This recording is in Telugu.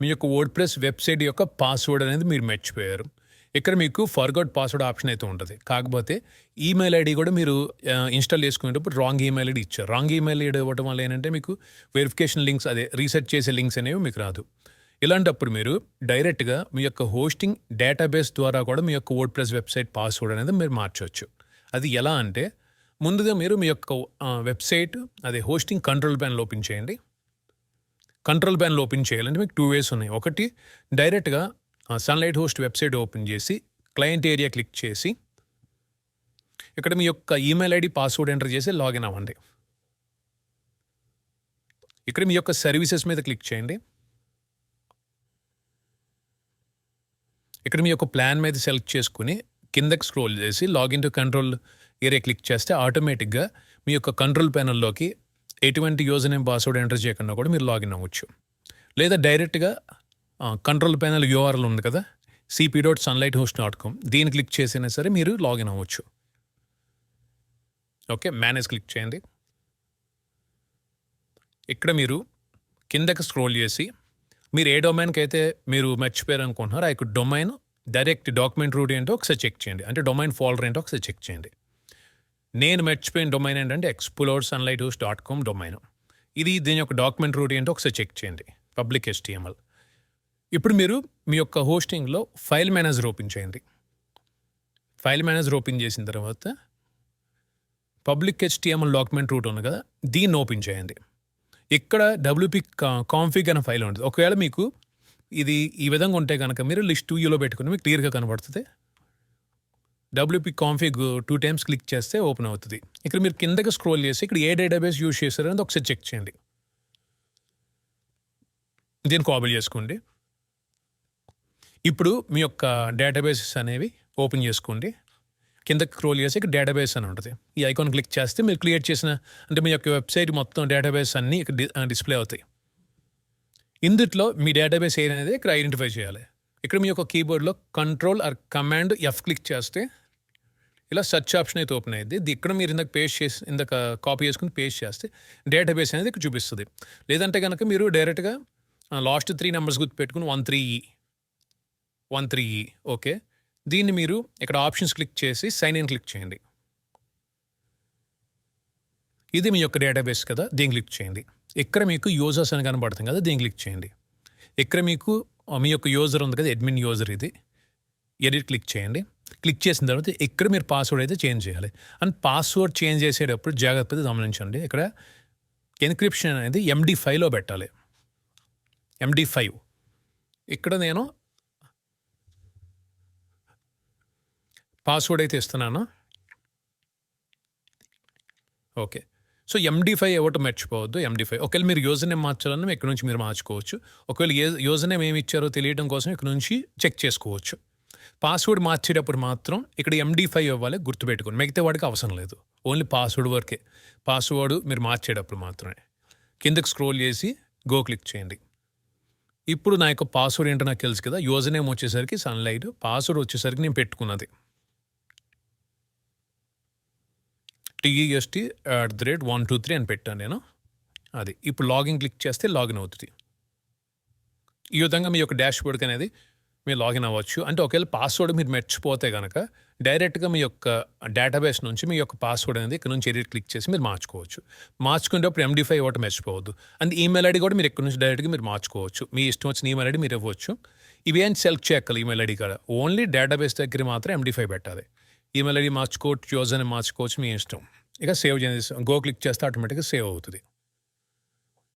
మీ యొక్క వర్డ్‌ప్రెస్ వెబ్‌సైట్ యొక్క పాస్‌వర్డ్ అనేది మీరు మర్చిపోయారు. ఇక్కడ మీకు ఫర్గాట్ పాస్‌వర్డ్ ఆప్షన్ అయితే ఉంటది. కాకపోతే ఈమెయిల్ ఐడీ కూడా మీరు ఇన్‌స్టాల్ చేసుకునేటప్పుడు రాంగ్ ఈమెయిల్ ఐడీ ఇచ్చారు. రాంగ్ ఈమెయిల్ ఐడీ ఇవ్వడం వల్ల ఏంటంటే మీకు వెరిఫికేషన్ లింక్స్ అదే రీసెట్ చేసే లింక్స్ అనేవి మీకు రాదు. ఇలాంటప్పుడు మీరు డైరెక్ట్‌గా మీ యొక్క హోస్టింగ్ డేటాబేస్ ద్వారా కూడా మీ యొక్క వర్డ్‌ప్రెస్ వెబ్‌సైట్ పాస్‌వర్డ్ అనేది మీరు మార్చొచ్చు. అది ఎలా అంటే ముందుగా మీరు మీ యొక్క వెబ్‌సైట్ అదే హోస్టింగ్ కంట్రోల్ ప్యానెల్ ఓపెన్ చేయండి. కంట్రోల్ ప్యానెల్ ఓపెన్ చేయాలంటే మీకు 2 వేస్ ఉన్నాయి. ఒకటి డైరెక్ట్‌గా సన్‌లైట్ హోస్ట్ వెబ్‌సైట్ ఓపెన్ చేసి క్లయింట్ ఏరియా క్లిక్ చేసి ఇక్కడ మీ యొక్క ఈమెయిల్ ఐడీ పాస్‌వర్డ్ ఎంటర్ చేసి లాగిన్ అవ్వండి. ఇక్కడ మీ యొక్క సర్వీసెస్ మీద క్లిక్ చేయండి. ఇక్కడ మీ యొక్క ప్లాన్ మీద సెలెక్ట్ చేసుకుని కిందకి స్క్రోల్ చేసి login to control area click చేస్తే ఆటోమేటిక్‌గా మీ యొక్క కంట్రోల్ ప్యానెల్‌లోకి ఎటువంటి యూజర్ నేమ్ పాస్‌వర్డ్ ఎంటర్ చేయకుండా కూడా మీరు లాగిన్ అవ్వచ్చు. లేదా డైరెక్ట్‌గా కంట్రోల్ ప్యానెల్ యూఆర్ఎల్ ఉంది కదా cp.sunlighthost.com దీన్ని క్లిక్ చేసినా సరే మీరు లాగిన్ అవ్వచ్చు. ఓకే, మేనేజ్ క్లిక్ చేయండి. ఇక్కడ మీరు కిందకి స్క్రోల్ చేసి మీరు ఏ డొమైన్‌కి అయితే మీరు మర్చిపోయారు అనుకుంటున్నారో ఆ యొక్క డొమైన్ డైరెక్ట్ డాక్యుమెంట్ రూట్ ఏంటో ఒకసారి చెక్ చేయండి. అంటే డొమైన్ ఫోల్డర్ ఏంటో ఒకసారి చెక్ చేయండి. నేను మర్చిపోయిన డొమైన్ ఏంటంటే explore.sunlighthost.com డొమైన్. దీని యొక్క డాక్యుమెంట్ రూట్ ఏంటో ఒకసారి చెక్ చేయండి. Public HTML. ఇప్పుడు మీరు మీ యొక్క హోస్టింగ్‌లో ఫైల్ మేనేజర్ ఓపెన్ చేయండి. ఫైల్ మేనేజర్ ఓపెన్ చేసిన తర్వాత పబ్లిక్ HTML డాక్యుమెంట్ రూట్ ఉంది కదా దీన్ని ఓపెన్ చేయండి. ఇక్కడ WP కాన్ఫిగ్ అనే ఫైల్ ఉంటుంది. ఒకవేళ మీకు ఇది ఈ విధంగా ఉంటే కనుక మీరు లిస్ట్ 2లో పెట్టుకుని మీకు క్లియర్గా కనబడుతుంది. WP కాన్ఫిగ్ 2 టైమ్స్ క్లిక్ చేస్తే ఓపెన్ అవుతుంది. ఇక్కడ మీరు కిందకి స్క్రోల్ చేసి ఇక్కడ ఏ డేటాబేస్ యూజ్ చేస్తారనేది ఒకసారి చెక్ చేయండి. దీన్ని కాపీ చేసుకోండి. ఇప్పుడు మీ యొక్క డేటాబేసెస్ అనేవి ఓపెన్ చేసుకోండి. కిందకి స్క్రోల్ చేసి ఇక్కడ డేటాబేస్ అని ఉంటుంది. ఈ ఐకాన్ క్లిక్ చేస్తే మీరు క్రియేట్ చేసిన అంటే మీ యొక్క వెబ్సైట్ మొత్తం డేటాబేస్ అన్నీ ఇక్కడ డిస్ప్లే అవుతాయి. ఇందుట్లో మీ డేటాబేస్ ఏదనేది ఇక్కడ ఐడెంటిఫై చేయాలి. ఇక్కడ మీ యొక్క కీబోర్డ్లో control R command F click చేస్తే ఇలా సెర్చ్ ఆప్షన్ అయితే ఓపెన్ అయ్యింది. ఇక్కడ మీరు ఇందాక కాపీ చేసుకుని పేస్ట్ చేస్తే డేటాబేస్ అనేది ఇక్కడ చూపిస్తుంది. లేదంటే కనుక మీరు డైరెక్ట్గా లాస్ట్ 3 నెంబర్స్ గుర్తుపెట్టుకుని 13E ఓకే. దీన్ని మీరు ఇక్కడ ఆప్షన్స్ క్లిక్ చేసి సైన్ ఇన్ క్లిక్ చేయండి. ఇది మీ యొక్క డేటాబేస్ కదా దీన్ని క్లిక్ చేయండి. ఇక్కడ మీకు యూజర్స్ అని కనబడుతుంది కదా దీన్ని క్లిక్ చేయండి. ఇక్కడ మీకు మీ యొక్క యూజర్ ఉంది కదా అడ్మిన్ యూజర్ ఇది ఎడిట్ క్లిక్ చేయండి. క్లిక్ చేసిన తర్వాత ఇక్కడ మీరు పాస్వర్డ్ అయితే చేంజ్ చేయాలి. అండ్ పాస్వర్డ్ చేంజ్ చేసేటప్పుడు జాగ్రత్తగా గమనించండి. ఇక్కడ ఎన్క్రిప్షన్ అనేది MD5లో పెట్టాలి. MD5 ఇక్కడ నేను పాస్వర్డ్ అయితే ఇస్తున్నాను. ఓకే, సో MD5 ఇవ్వటం మర్చిపోవద్దు. MD5 ఒకవేళ మీరు యూజర్ నేమ్ మార్చాలన్నా ఇక్కడ నుంచి మీరు మార్చుకోవచ్చు. ఒకవేళ యూజర్ నేమ్ ఏమి ఇచ్చారో తెలియడం కోసం ఇక్కడ నుంచి చెక్ చేసుకోవచ్చు. పాస్వర్డ్ మార్చేటప్పుడు మాత్రం ఇక్కడ MD5 ఇవ్వాలి గుర్తుపెట్టుకోండి. మిగతా వాడికి అవసరం లేదు. ఓన్లీ పాస్వర్డ్ వరకే. పాస్వర్డ్ మీరు మార్చేటప్పుడు మాత్రమే. కిందకి స్క్రోల్ చేసి గో క్లిక్ చేయండి. ఇప్పుడు నా యొక్క పాస్వర్డ్ ఏంటో నాకు తెలుసు కదా. యూజర్ నేమ్ వచ్చేసరికి సన్లైట్, పాస్వర్డ్ వచ్చేసరికి నేను పెట్టుకున్నది TEST@123 అని పెట్టాను నేను. అది ఇప్పుడు లాగిన్ క్లిక్ చేస్తే లాగిన్ అవుతుంది. ఈ విధంగా మీ యొక్క డాష్బోర్డ్కి అనేది మీరు లాగిన్ అవ్వచ్చు. అంటే ఒకవేళ పాస్వర్డ్ మీరు మర్చిపోతే కనుక డైరెక్ట్గా మీ యొక్క డేటాబేస్ నుంచి మీ యొక్క పాస్వర్డ్ అనేది ఇక్కడ నుంచి ఎడిట్ క్లిక్ చేసి మీరు మార్చుకోవచ్చు. మార్చుకునేటప్పుడు MD5 ఇవ్వటం మర్చిపోవద్దు. అండ్ ఈమెయిల్ ఐడి కూడా మీరు ఇక్కడ నుంచి డైరెక్ట్గా మీరు మార్చుకోవచ్చు. మీ ఇష్టం వచ్చిన ఈమెయిల్ ఐడి మీరు ఇవ్వచ్చు. ఇవేం సెలెక్ట్ చేయక్కర్లేదు ఈమెయిల్ ఐడి కూడా. ఓన్లీ డేటాబేస్ దగ్గర మాత్రం MD5 పెట్టాలి. ఈమెయిల్ ఐడి మార్చుకోవచ్చు, యూజర్ నేమ్ మార్చుకోవచ్చు, మీ ఇష్టం. ఇక సేవ్ చేసి గో క్లిక్ చేస్తే ఆటోమేటిక్గా సేవ్ అవుతుంది.